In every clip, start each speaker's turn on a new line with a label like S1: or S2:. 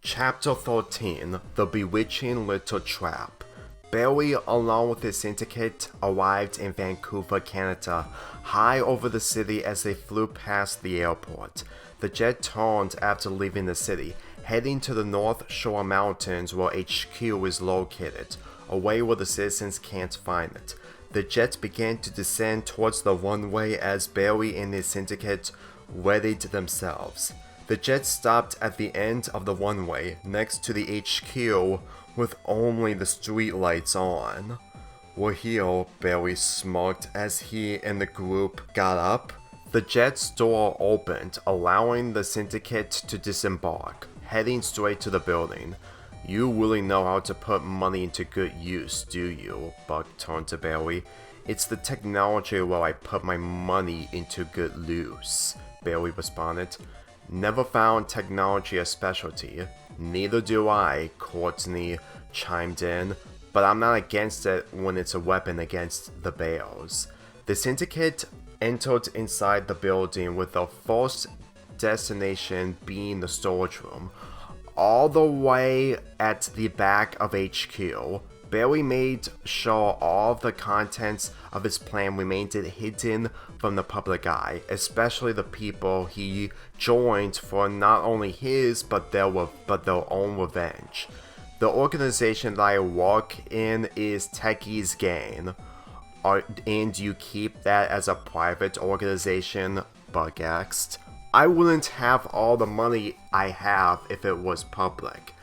S1: Chapter 13 The Bewitching Little Trap. Barry, along with his syndicate, arrived in Vancouver, Canada, high over the city as they flew past the airport. The jet turned after leaving the city, heading to the North Shore Mountains where HQ is located, away where the citizens can't find it. The jet began to descend towards the runway as Barry and his syndicate readied themselves. The jet stopped at the end of the runway next to the HQ with only the streetlights on. "We're here," Barry smirked as he and the group got up. The jet's door opened, allowing the syndicate to disembark, heading straight to the building. "You really know how to put money into good use, do you?" Buck turned to Barry. "It's the technology where I put my money into good use," Barry responded. "Never found technology a specialty." "Neither do I," Courtney chimed in, "but I'm not against it when it's a weapon against the bears." The syndicate entered inside the building with their first destination being the storage room. All the way at the back of HQ, Barry made sure all of the contents of his plan remained hidden from the public eye, especially the people he joined for not only his but their own revenge. "The organization that I work in is Techie's Gang. And you keep that as a private organization?" Buck asked. "I wouldn't have all the money I have if it was public."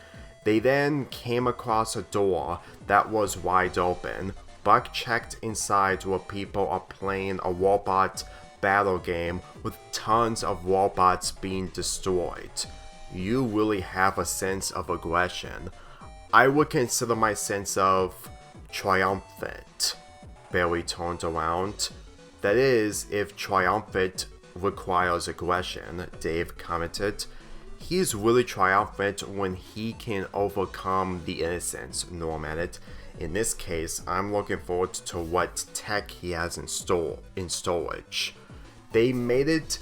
S1: They then came across a door that was wide open. Buck checked inside where people are playing a robot battle game with tons of robots being destroyed. "You really have a sense of aggression." "I would consider my sense of triumphant." Barry turned around. "That is, if triumphant requires aggression," Dave commented. "He's really triumphant when he can overcome the innocents," Norm added. "In this case, I'm looking forward to what tech he has in storage." They made it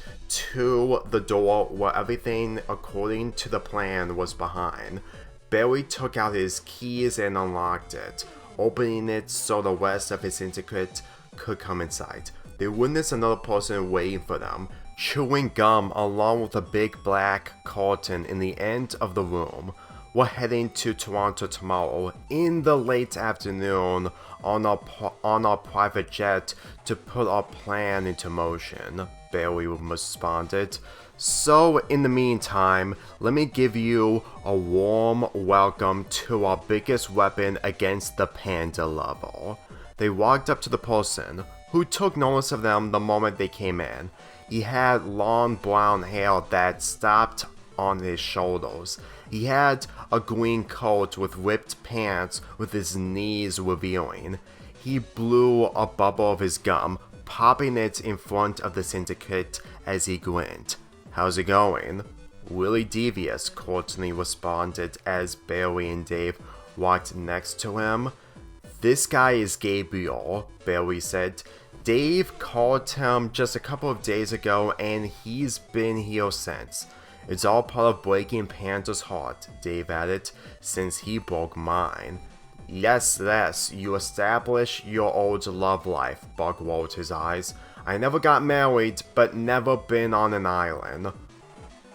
S1: to the door where everything according to the plan was behind. Barry took out his keys and unlocked it, opening it so the rest of his syndicate could come inside. They witnessed another person waiting for them, chewing gum along with a big black curtain in the end of the room. "We're heading to Toronto tomorrow in the late afternoon on our private jet to put our plan into motion," Barry responded. "So in the meantime, let me give you a warm welcome to our biggest weapon against the panda level." They walked up to the person, who took notice of them the moment they came in. He had long brown hair that stopped on his shoulders. He had a green coat with ripped pants with his knees revealing. He blew a bubble of his gum, popping it in front of the syndicate as he grinned. "How's it going?" "Really devious," Courtney responded as Barry and Dave walked next to him. "This guy is Gabriel," Barry said. "Dave called him just a couple of days ago and he's been here since. It's all part of breaking Panda's heart," Dave added, "since he broke mine." Yes, you established your old love life," Buck rolled his eyes. "I never got married, but never been on an island."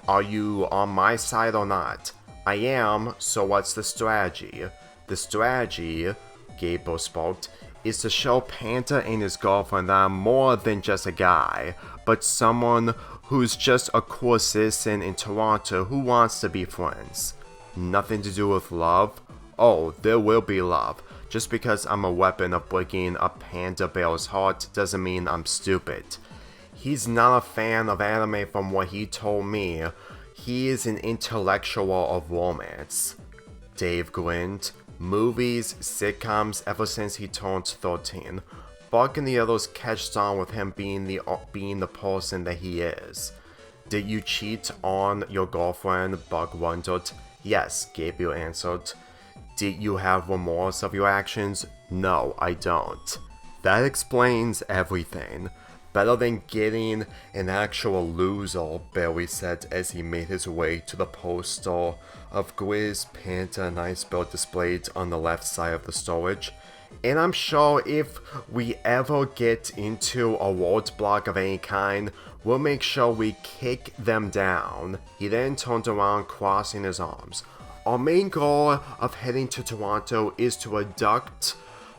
S1: "Are you on my side or not?" "I am, so what's the strategy?" "The strategy," Gabriel spoke, "is to show Panda and his girlfriend that I'm more than just a guy, but someone who's just a cool citizen in Toronto who wants to be friends." "Nothing to do with love?" "Oh, there will be love. Just because I'm a weapon of breaking a panda bear's heart doesn't mean I'm stupid." "He's not a fan of anime from what he told me. He is an intellectual of romance." Dave grinned. "Movies, sitcoms, ever since he turned 13. Buck and the others catched on with him being the person that he is." "Did you cheat on your girlfriend?" Buck wondered. "Yes," Gabriel answered. "Did you have remorse of your actions?" "No, I don't." "That explains everything." Better than getting an actual loser, Barry said as he made his way to the poster of Grizz, Panta, and Icebell displayed on the left side of the storage. And I'm sure if we ever get into a roadblock of any kind, we'll make sure we kick them down. He then turned around, crossing his arms. Our main goal of heading to Toronto is to abduct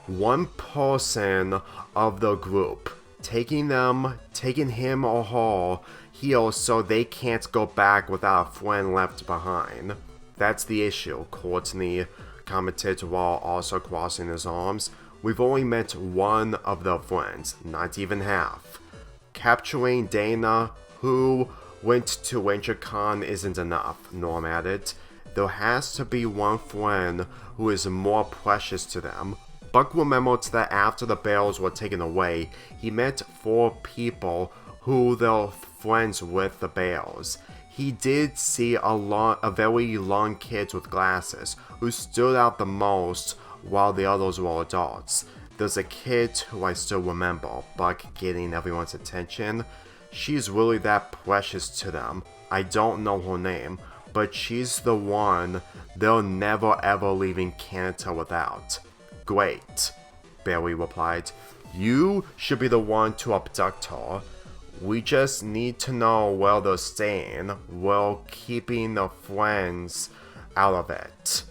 S1: one person of the group, taking him or her here so they can't go back without a friend left behind. That's the issue, Courtney commented while also crossing his arms. We've only met one of their friends, not even half. Capturing Dana, who went to WinterCon, isn't enough, Norm added. There has to be one friend who is more precious to them. Buck remembered that after the barrels were taken away, he met 4 people who were friends with the barrels. He did see a very long kid with glasses who stood out the most while the others were adults. There's a kid who I still remember, Buck getting everyone's attention. She's really that precious to them. I don't know her name, but she's the one they're never ever leaving Canada without. Great, Barry replied. You should be the one to abduct her. We just need to know where they're staying, while keeping the friends out of it.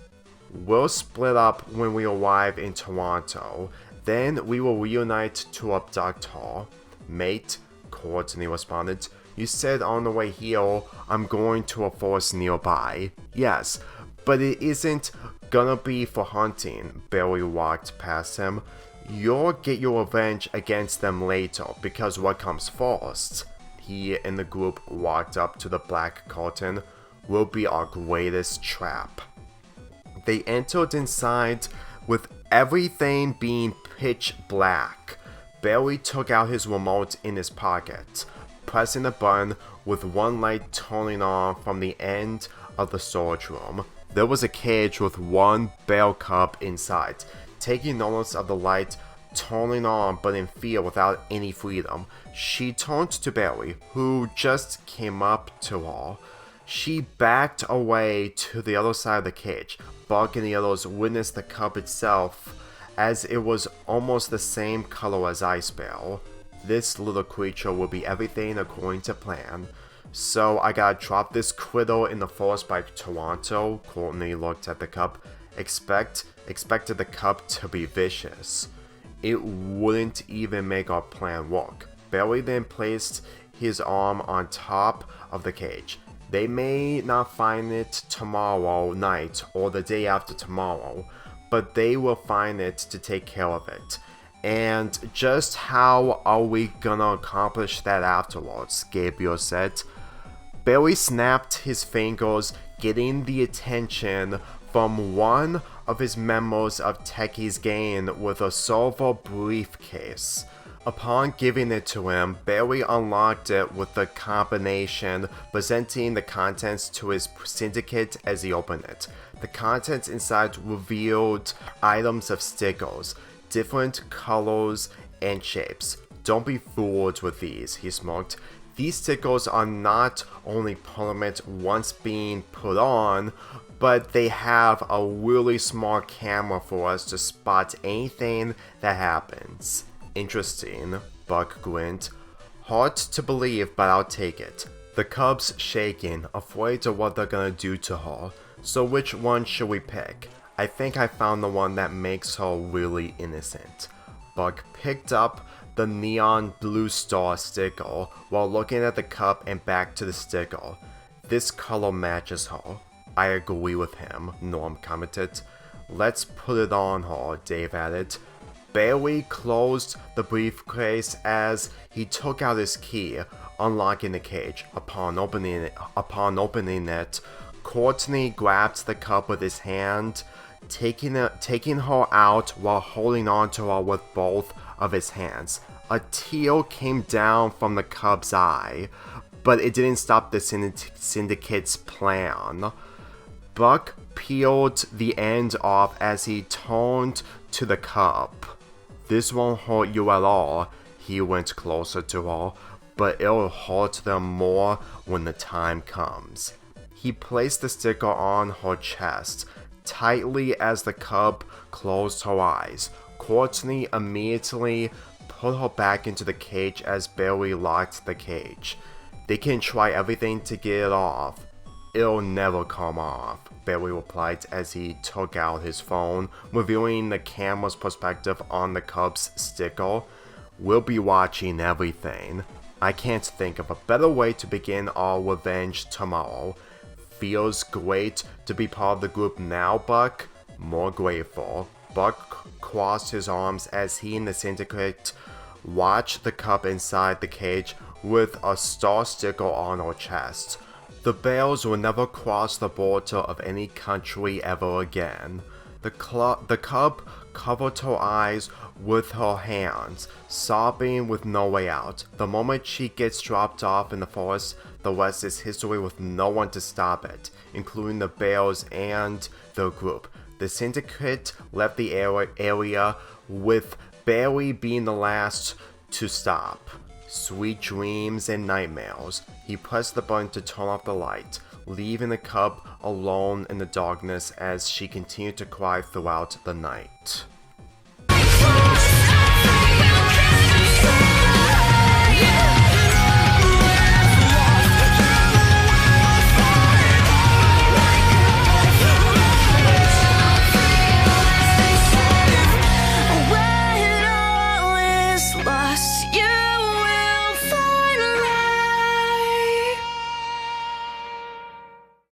S1: We'll split up when we arrive in Toronto, then we will reunite to abduct her. Mate, Courtney responded. You said on the way here, I'm going to a forest nearby. Yes, but it isn't gonna be for hunting. Barry walked past him. You'll get your revenge against them later, because what comes first? He and the group walked up to the black curtain. Will be our greatest trap. They entered inside with everything being pitch black. Barry took out his remote in his pocket, pressing a button with one light turning on from the end of the storage room. There was a cage with one bear cub inside. Taking notice of the light turning on but in fear without any freedom, she turned to Barry, who just came up to her. She backed away to the other side of the cage. Buck and the others witnessed the cub itself, as it was almost the same color as Icebell. This little creature will be everything according to plan. So I gotta drop this critter in the forest by Toronto. Courtney looked at the cub. Expected the cub to be vicious. It wouldn't even make our plan work. Barry then placed his arm on top of the cage. They may not find it tomorrow night or the day after tomorrow, but they will find it to take care of it. And just how are we gonna accomplish that afterwards? Gabriel said. Barry snapped his fingers, getting the attention from one of his members of Techie's gang with a silver briefcase. Upon giving it to him, Barry unlocked it with the combination, presenting the contents to his syndicate as he opened it. The contents inside revealed items of stickers, different colors and shapes. Don't be fooled with these, he smirked. These stickers are not only permanent once being put on, but they have a really smart camera for us to spot anything that happens. Interesting, Buck grinned. Hard to believe, but I'll take it. The cub's shaking, afraid of what they're gonna do to her. So which one should we pick? I think I found the one that makes her really innocent. Buck picked up the neon blue star sticker while looking at the cup and back to the sticker. This color matches her. I agree with him, Norm commented. Let's put it on her, Dave added. Barry closed the briefcase as he took out his key, unlocking the cage. Upon opening it, Courtney grabbed the cup with his hand, taking her out while holding on to her with both of his hands. A tear came down from the cub's eye, but it didn't stop the syndicate's plan. Buck peeled the end off as he turned to the cub. This won't hurt you at all, he went closer to her, but it'll hurt them more when the time comes. He placed the sticker on her chest, tightly as the cub closed her eyes. Courtney immediately put her back into the cage as Barry locked the cage. They can try everything to get it off. It'll never come off, Barry replied as he took out his phone, reviewing the camera's perspective on the cub's sticker. We'll be watching everything. I can't think of a better way to begin our revenge tomorrow. Feels great to be part of the group now, Buck. More grateful. Buck crossed his arms as he and the syndicate watched the cub inside the cage with a star sticker on her chest. The Bears will never cross the border of any country ever again. The cub covered her eyes with her hands, sobbing with no way out. The moment she gets dropped off in the forest, the rest is history with no one to stop it, including the Bears and their group. The syndicate left the area with Barry being the last to stop. Sweet dreams and nightmares. He pressed the button to turn off the light, leaving the cub alone in the darkness as she continued to cry throughout the night.